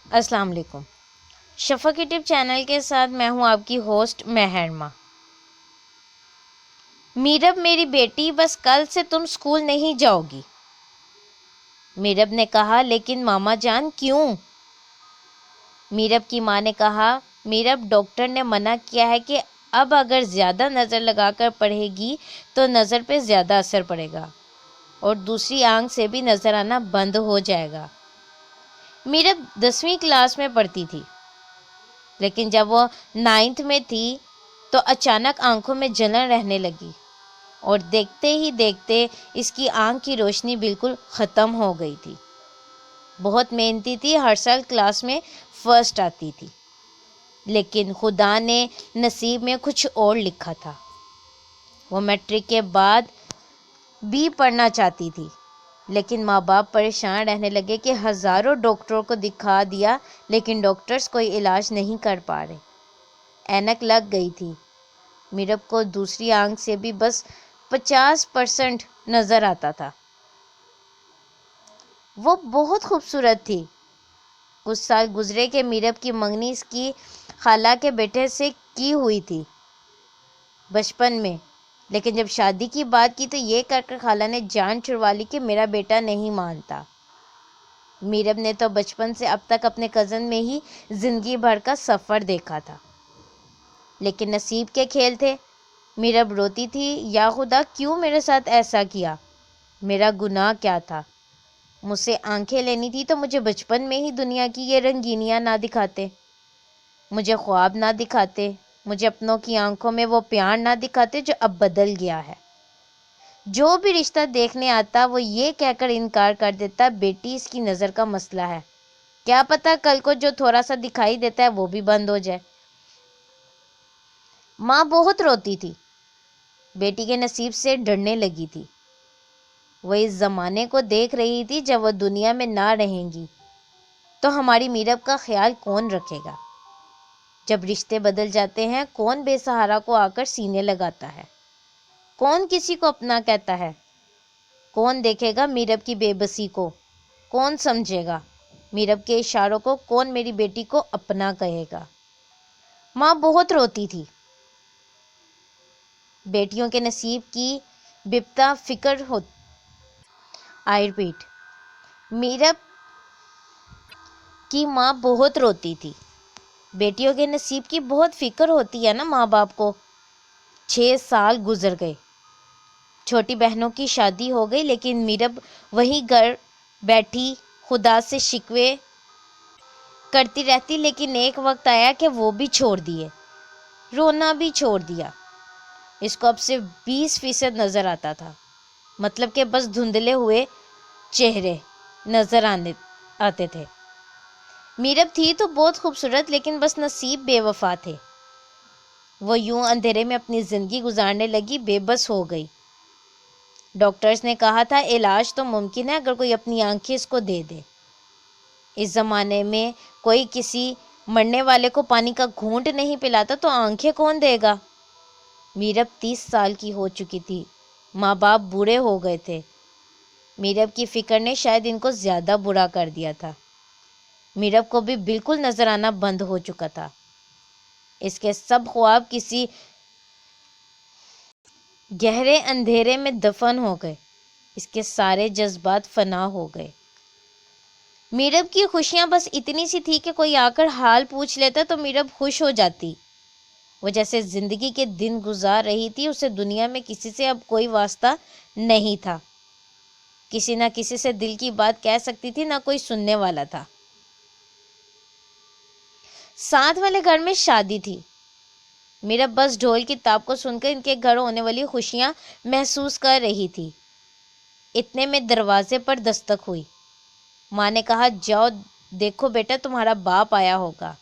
السلام علیکم۔ شفق YouTube channel کے ساتھ میں ہوں آپ کی ہوسٹ مہرما۔ میرب میری بیٹی، بس کل سے تم اسکول نہیں جاؤ گی۔ میرب نے کہا، لیکن ماما جان کیوں؟ میرب کی ماں نے کہا، میرب ڈاکٹر نے منع کیا ہے کہ اب اگر زیادہ نظر لگا کر پڑھے گی تو نظر پہ زیادہ اثر پڑے گا اور دوسری آنکھ سے بھی نظر آنا بند ہو جائے گا۔ میرب 10ویں کلاس میں پڑھتی تھی، لیکن جب وہ 9th میں تھی تو اچانک آنکھوں میں جلن رہنے لگی اور دیکھتے ہی دیکھتے اس کی آنکھ کی روشنی بالکل ختم ہو گئی تھی۔ بہت محنتی تھی، ہر سال کلاس میں فرسٹ آتی تھی، لیکن خدا نے نصیب میں کچھ اور لکھا تھا۔ وہ میٹرک کے بعد بھی پڑھنا چاہتی تھی، لیکن ماں باپ پریشان رہنے لگے کہ ہزاروں ڈاکٹروں کو دکھا دیا لیکن ڈاکٹرز کوئی علاج نہیں کر پا رہے۔ اینک لگ گئی تھی۔ میرب کو دوسری آنکھ سے بھی بس 50% نظر آتا تھا۔ وہ بہت خوبصورت تھی۔ کچھ سال گزرے کہ میرب کی منگنی اس کی خالہ کے بیٹے سے کی ہوئی تھی بچپن میں، لیکن جب شادی کی بات کی تو یہ کر کر خالہ نے جان چھڑوا لی کہ میرا بیٹا نہیں مانتا۔ میرب نے تو بچپن سے اب تک اپنے کزن میں ہی زندگی بھر کا سفر دیکھا تھا، لیکن نصیب کے کھیل تھے۔ میرب روتی تھی، یا خدا کیوں میرے ساتھ ایسا کیا؟ میرا گناہ کیا تھا؟ مجھ سے آنکھیں لینی تھی تو مجھے بچپن میں ہی دنیا کی یہ رنگینیاں نہ دکھاتے، مجھے خواب نہ دکھاتے، مجھے اپنوں کی آنکھوں میں وہ پیار نہ دکھاتے جو اب بدل گیا ہے۔ جو بھی رشتہ دیکھنے آتا وہ یہ کہہ کر انکار کر دیتا، بیٹی اس کی نظر کا مسئلہ ہے، کیا پتا کل کو جو تھوڑا سا دکھائی دیتا ہے وہ بھی بند ہو جائے۔ ماں بہت روتی تھی، بیٹی کے نصیب سے ڈرنے لگی تھی۔ وہ اس زمانے کو دیکھ رہی تھی، جب وہ دنیا میں نہ رہیں گی تو ہماری میرب کا خیال کون رکھے گا؟ جب رشتے بدل جاتے ہیں، کون بے سہارا کو آ کر سینے لگاتا ہے؟ کون کسی کو اپنا کہتا ہے؟ کون دیکھے گا میرب کی بے بسی کو؟ کون سمجھے گا میرب کے اشاروں کو؟ کون میری بیٹی کو اپنا کہے گا؟ ماں بہت روتی تھی۔ بیٹیوں کے نصیب کی بپتا فکر ہوتی۔ آئی ریپیٹ، میرب کی ماں بہت روتی تھی۔ بیٹیوں کے نصیب کی بہت فکر ہوتی ہے نا ماں باپ کو۔ 6 سال گزر گئے، چھوٹی بہنوں کی شادی ہو گئی، لیکن میرب وہی گھر بیٹھی خدا سے شکوے کرتی رہتی۔ لیکن ایک وقت آیا کہ وہ بھی چھوڑ دیے، رونا بھی چھوڑ دیا۔ اس کو اب صرف 20% نظر آتا تھا، مطلب کہ بس دھندلے ہوئے چہرے نظر آتے تھے۔ میرب تھی تو بہت خوبصورت، لیکن بس نصیب بے وفا تھے۔ وہ یوں اندھیرے میں اپنی زندگی گزارنے لگی، بے بس ہو گئی۔ ڈاکٹرز نے کہا تھا علاج تو ممکن ہے اگر کوئی اپنی آنکھیں اس کو دے دے۔ اس زمانے میں کوئی کسی مرنے والے کو پانی کا گھونٹ نہیں پلاتا تو آنکھیں کون دے گا؟ میرب 30 سال کی ہو چکی تھی، ماں باپ بوڑھے ہو گئے تھے۔ میرب کی فکر نے شاید ان کو زیادہ برا کر دیا تھا۔ میرب کو بھی بالکل نظر آنا بند ہو چکا تھا۔ اس کے سب خواب کسی گہرے اندھیرے میں دفن ہو گئے، اس کے سارے جذبات فنا ہو گئے۔ میرب کی خوشیاں بس اتنی سی تھی کہ کوئی آ کر حال پوچھ لیتا تو میرب خوش ہو جاتی۔ وہ جیسے زندگی کے دن گزار رہی تھی، اسے دنیا میں کسی سے اب کوئی واسطہ نہیں تھا۔ کسی نہ کسی سے دل کی بات کہہ سکتی تھی، نہ کوئی سننے والا تھا۔ ساتھ والے گھر میں شادی تھی۔ میرب بس ڈھول کی تاپ کو سن کر ان کے گھر ہونے والی خوشیاں محسوس کر رہی تھی۔ اتنے میں دروازے پر دستک ہوئی۔ ماں نے کہا، جاؤ دیکھو بیٹا، تمہارا باپ آیا ہوگا۔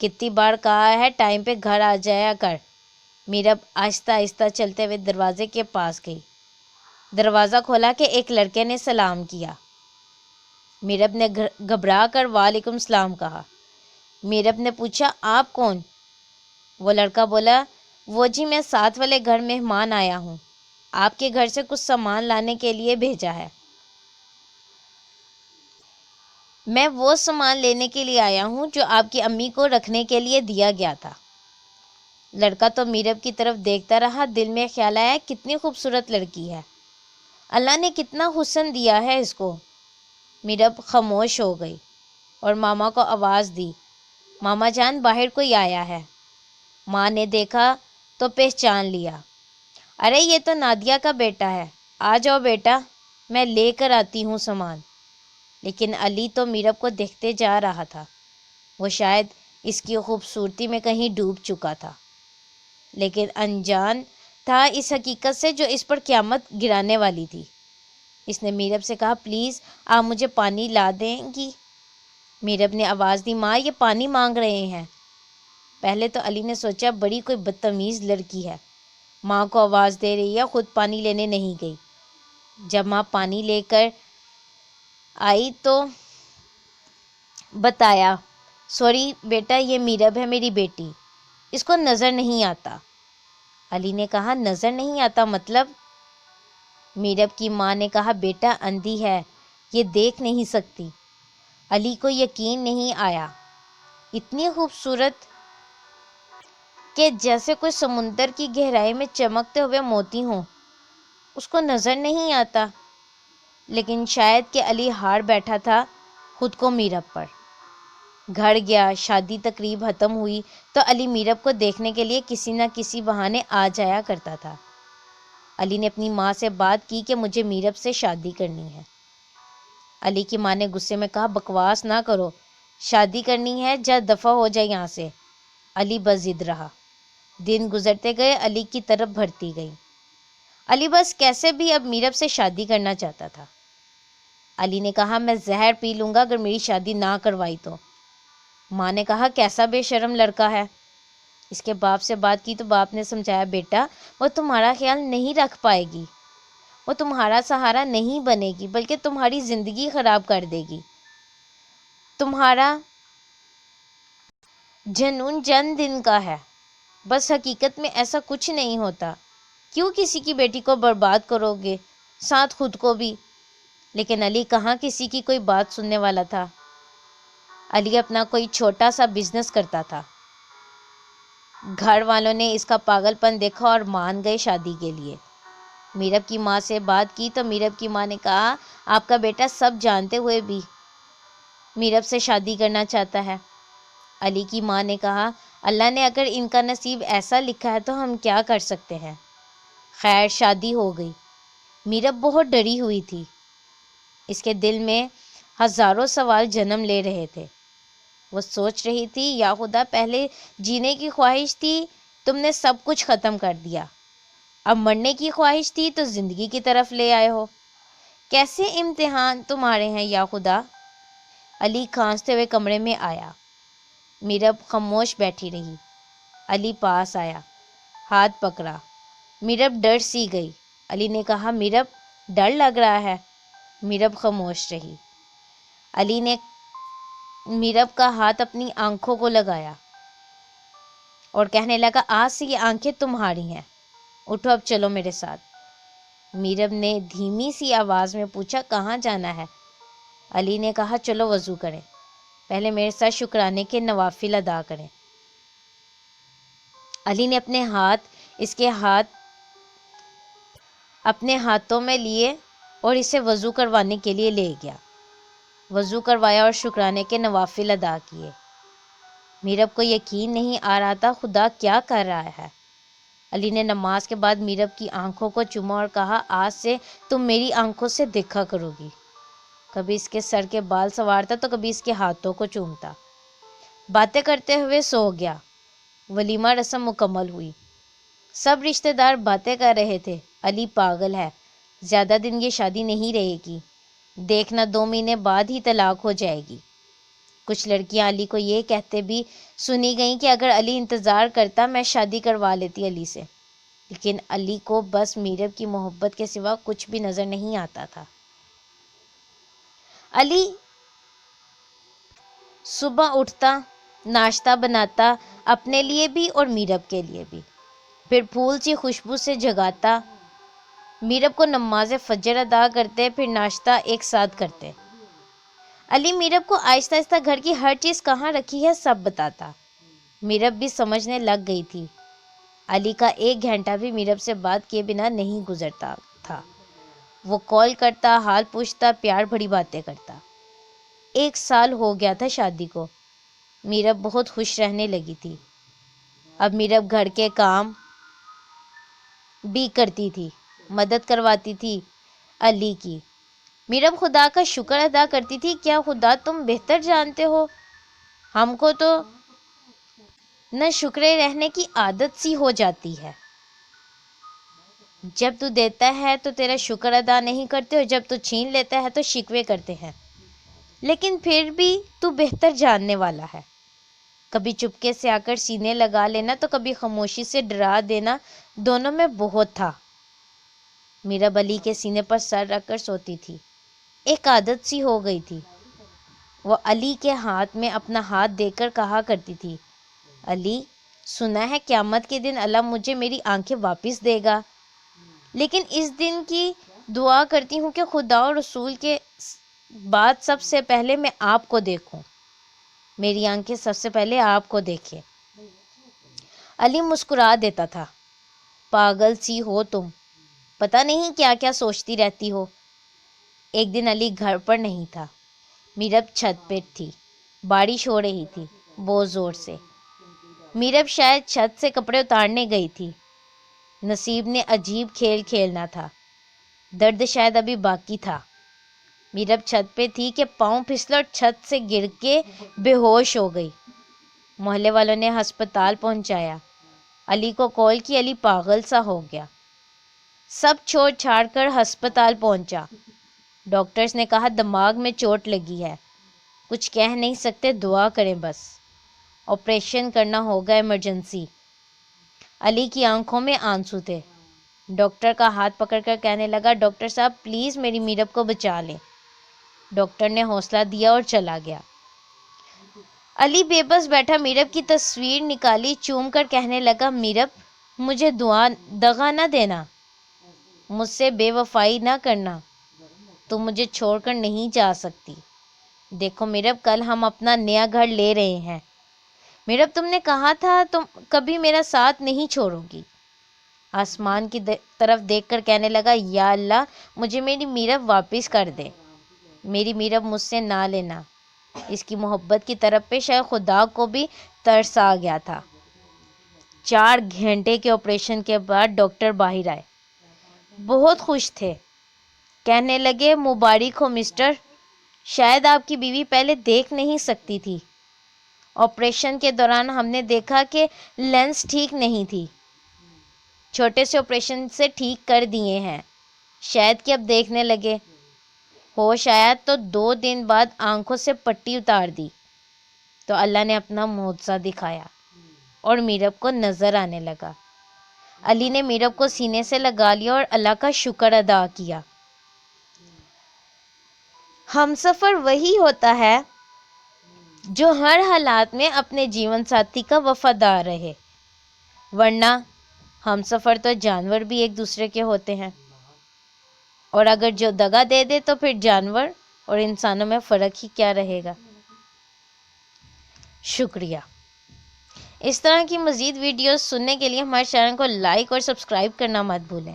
کتنی بار کہا ہے ٹائم پہ گھر آ جایا کر۔ میرب آہستہ آہستہ چلتے ہوئے دروازے کے پاس گئی۔ دروازہ کھولا کہ ایک لڑکے نے سلام کیا۔ میرب نے گھبرا کر وعلیکم السلام کہا۔ میرب نے پوچھا، آپ کون؟ وہ لڑکا بولا، وہ جی میں ساتھ والے گھر مہمان آیا ہوں، آپ کے گھر سے کچھ سامان لانے کے لیے بھیجا ہے۔ میں وہ سامان لینے کے لیے آیا ہوں جو آپ کی امی کو رکھنے کے لیے دیا گیا تھا۔ لڑکا تو میرب کی طرف دیکھتا رہا، دل میں خیال آیا کتنی خوبصورت لڑکی ہے، اللہ نے کتنا حسن دیا ہے اس کو۔ میرب خاموش ہو گئی اور ماما کو آواز دی، ماما جان باہر کوئی آیا ہے۔ ماں نے دیکھا تو پہچان لیا، ارے یہ تو نادیہ کا بیٹا ہے، آ جاؤ بیٹا میں لے کر آتی ہوں سامان۔ لیکن علی تو میرب کو دیکھتے جا رہا تھا، وہ شاید اس کی خوبصورتی میں کہیں ڈوب چکا تھا، لیکن انجان تھا اس حقیقت سے جو اس پر قیامت گرانے والی تھی۔ اس نے میرب سے کہا، پلیز آپ مجھے پانی لا دیں گی؟ میرب نے آواز دی، ماں یہ پانی مانگ رہے ہیں۔ پہلے تو علی نے سوچا بڑی کوئی بدتمیز لڑکی ہے، ماں کو آواز دے رہی ہے، خود پانی لینے نہیں گئی۔ جب ماں پانی لے کر آئی تو بتایا، سوری بیٹا یہ میرب ہے، میری بیٹی، اس کو نظر نہیں آتا۔ علی نے کہا، نظر نہیں آتا مطلب؟ میرب کی ماں نے کہا، بیٹا اندھی ہے، یہ دیکھ نہیں سکتی۔ علی کو یقین نہیں آیا، اتنی خوبصورت کہ جیسے کوئی سمندر کی گہرائی میں چمکتے ہوئے موتی ہوں، اس کو نظر نہیں آتا۔ لیکن شاید کہ علی ہار بیٹھا تھا خود کو میرب پر۔ گھر گیا، شادی تقریب ختم ہوئی تو علی میرب کو دیکھنے کے لیے کسی نہ کسی بہانے آ جایا کرتا تھا۔ علی نے اپنی ماں سے بات کی کہ مجھے میرب سے شادی کرنی ہے۔ علی کی ماں نے غصے میں کہا، بکواس نہ کرو، شادی کرنی ہے جا دفع ہو جائے یہاں سے۔ علی بس ضد رہا، دن گزرتے گئے، علی کی طرف بڑھتی گئی۔ علی بس کیسے بھی اب میرب سے شادی کرنا چاہتا تھا۔ علی نے کہا، میں زہر پی لوں گا اگر میری شادی نہ کروائی تو۔ ماں نے کہا، کیسا بے شرم لڑکا ہے۔ اس کے باپ سے بات کی تو باپ نے سمجھایا، بیٹا وہ تمہارا خیال نہیں رکھ پائے گی، وہ تمہارا سہارا نہیں بنے گی بلکہ تمہاری زندگی خراب کر دے گی۔ تمہارا جنون چند دن کا ہے، بس حقیقت میں ایسا کچھ نہیں ہوتا۔ کیوں کسی کی بیٹی کو برباد کرو گے، ساتھ خود کو بھی؟ لیکن علی کہاں کسی کی کوئی بات سننے والا تھا۔ علی اپنا کوئی چھوٹا سا بزنس کرتا تھا۔ گھر والوں نے اس کا پاگل پن دیکھا اور مان گئے شادی کے لیے۔ میرب کی ماں سے بات کی تو میرب کی ماں نے کہا، آپ کا بیٹا سب جانتے ہوئے بھی میرب سے شادی کرنا چاہتا ہے۔ علی کی ماں نے کہا، اللہ نے اگر ان کا نصیب ایسا لکھا ہے تو ہم کیا کر سکتے ہیں۔ خیر شادی ہو گئی۔ میرب بہت ڈری ہوئی تھی، اس کے دل میں ہزاروں سوال جنم لے رہے تھے۔ وہ سوچ رہی تھی، یا خدا پہلے جینے کی خواہش تھی، تم نے سب کچھ ختم کر دیا، اب مرنے کی خواہش تھی تو زندگی کی طرف لے آئے ہو، کیسے امتحان تمہارے ہیں یا خدا۔ علی کھانستے ہوئے کمرے میں آیا، میرب خاموش بیٹھی رہی۔ علی پاس آیا، ہاتھ پکڑا، میرب ڈر سی گئی۔ علی نے کہا، میرب ڈر لگ رہا ہے؟ میرب خاموش رہی۔ علی نے میرب کا ہاتھ اپنی آنکھوں کو لگایا اور کہنے لگا، آج سے یہ آنکھیں تمہاری ہیں، اٹھو اب چلو میرے ساتھ۔ میرب نے دھیمی سی آواز میں پوچھا، کہاں جانا ہے؟ علی نے کہا، چلو وضو کریں، پہلے میرے ساتھ شکرانے کے نوافل ادا کریں۔ علی نے اس کے ہاتھ اپنے ہاتھوں میں لیے اور اسے وضو کروانے کے لیے لے گیا۔ وضو کروایا اور شکرانے کے نوافل ادا کیے۔ میرب کو یقین نہیں آ رہا تھا خدا کیا کر رہا ہے۔ علی نے نماز کے بعد میرب کی آنکھوں کو چوما اور کہا، آج سے تم میری آنکھوں سے دیکھا کرو گی۔ کبھی اس کے سر کے بال سنوارتا تو کبھی اس کے ہاتھوں کو چومتا۔ باتیں کرتے ہوئے سو گیا۔ ولیمہ رسم مکمل ہوئی، سب رشتہ دار باتیں کر رہے تھے، علی پاگل ہے، زیادہ دن یہ شادی نہیں رہے گی، دیکھنا 2 مہینے بعد ہی طلاق ہو جائے گی۔ کچھ لڑکیاں علی کو یہ کہتے بھی سنی گئیں کہ اگر علی انتظار کرتا میں شادی کروا لیتی علی سے، لیکن علی کو بس میرب کی محبت کے سوا کچھ بھی نظر نہیں آتا تھا۔ علی صبح اٹھتا، ناشتہ بناتا، اپنے لیے بھی اور میرب کے لیے بھی، پھر پھول سی خوشبو سے جگاتا، میرب کو نماز فجر ادا کرتے، پھر ناشتہ ایک ساتھ کرتے۔ علی میرب کو آہستہ آہستہ گھر کی ہر چیز کہاں رکھی ہے سب بتاتا۔ میرب بھی سمجھنے لگ گئی تھی۔ علی کا 1 گھنٹہ بھی میرب سے بات کیے بنا نہیں گزرتا تھا۔ وہ کال کرتا، حال پوچھتا، پیار بھری باتیں کرتا۔ 1 سال ہو گیا تھا شادی کو۔ میرب بہت خوش رہنے لگی تھی۔ اب میرب گھر کے کام بھی کرتی تھی، مدد کرواتی تھی علی کی۔ میرب خدا کا شکر ادا کرتی تھی، کیا خدا تم بہتر جانتے ہو، ہم کو تو نہ شکرے رہنے کی عادت سی ہو جاتی ہے۔ جب تو دیتا ہے تو تیرا شکر ادا نہیں کرتے، اور جب تو چھین لیتا ہے تو شکوے کرتے ہیں۔ لیکن پھر بھی تو بہتر جاننے والا ہے۔ کبھی چپکے سے آ کر سینے لگا لینا تو کبھی خاموشی سے ڈرا دینا، دونوں میں بہت تھا۔ میرب علی کے سینے پر سر رکھ کر سوتی تھی۔ ایک عادت سی ہو گئی تھی۔ وہ علی کے ہاتھ میں اپنا ہاتھ دے کر کہا کرتی تھی، علی سنا ہے قیامت کے دن اللہ مجھے میری آنکھیں واپس دے گا، لیکن اس دن کی دعا کرتی ہوں کہ خدا اور رسول کے بعد سب سے پہلے میں آپ کو دیکھوں، میری آنکھیں سب سے پہلے آپ کو دیکھیں۔ علی مسکرا دیتا تھا، پاگل سی ہو تم، پتہ نہیں کیا کیا سوچتی رہتی ہو۔ ایک دن علی گھر پر نہیں تھا۔ میرب چھت پہ تھی، بارش ہو رہی تھی بہت زور سے۔ میرب شاید چھت سے کپڑے اتارنے گئی تھی۔ نصیب نے عجیب کھیل کھیلنا تھا، درد شاید ابھی باقی تھا۔ میرب چھت پہ تھی کہ پاؤں پھسلا اور چھت سے گر کے بے ہوش ہو گئی۔ محلے والوں نے ہسپتال پہنچایا، علی کو کال کی، علی پاگل سا ہو گیا۔ سب چھوڑ چھاڑ کر ہسپتال پہنچا۔ ڈاکٹرز نے کہا دماغ میں چوٹ لگی ہے، کچھ کہہ نہیں سکتے، دعا کریں بس، آپریشن کرنا ہوگا ایمرجنسی۔ علی کی آنکھوں میں آنسو تھے۔ ڈاکٹر کا ہاتھ پکڑ کر کہنے لگا، ڈاکٹر صاحب پلیز میری میرب کو بچا لیں۔ ڈاکٹر نے حوصلہ دیا اور چلا گیا۔ علی بے بس بیٹھا میرب کی تصویر نکالی، چوم کر کہنے لگا، میرب مجھے دغا نہ دینا، مجھ سے بے وفائی نہ کرنا، تم مجھے چھوڑ کر نہیں جا سکتی۔ دیکھو میرب کل ہم اپنا نیا گھر لے رہے ہیں، میرب تم نے کہا تھا تم کبھی میرا ساتھ نہیں چھوڑو گی۔ آسمان کی طرف دیکھ کر کہنے لگا، یا اللہ مجھے میری میرب واپس کر دے، میری میرب مجھ سے نہ لینا۔ اس کی محبت کی طرف پہ شاید خدا کو بھی ترس آ گیا تھا۔ 4 گھنٹے کے آپریشن کے بعد ڈاکٹر باہر آئے، بہت خوش تھے۔ کہنے لگے، مبارک ہو مسٹر، شاید آپ کی بیوی پہلے دیکھ نہیں سکتی تھی، آپریشن کے دوران ہم نے دیکھا کہ لینس ٹھیک نہیں تھی، چھوٹے سے آپریشن سے ٹھیک کر دیے ہیں، شاید کہ اب دیکھنے لگے، ہوش آیا تو 2 دن بعد آنکھوں سے پٹی اتار دی تو اللہ نے اپنا معجزہ دکھایا اور میرب کو نظر آنے لگا۔ علی نے میرب کو سینے سے لگا لیا اور اللہ کا شکر ادا کیا۔ ہمسفر وہی ہوتا ہے جو ہر حالات میں اپنے جیون ساتھی کا وفادار رہے، ورنہ ہمسفر تو جانور بھی ایک دوسرے کے ہوتے ہیں، اور اگر جو دغا دے دے تو پھر جانور اور انسانوں میں فرق ہی کیا رہے گا۔ شکریہ۔ اس طرح کی مزید ویڈیوز سننے کے لیے ہمارے چینل کو لائک اور سبسکرائب کرنا مت بھولیں۔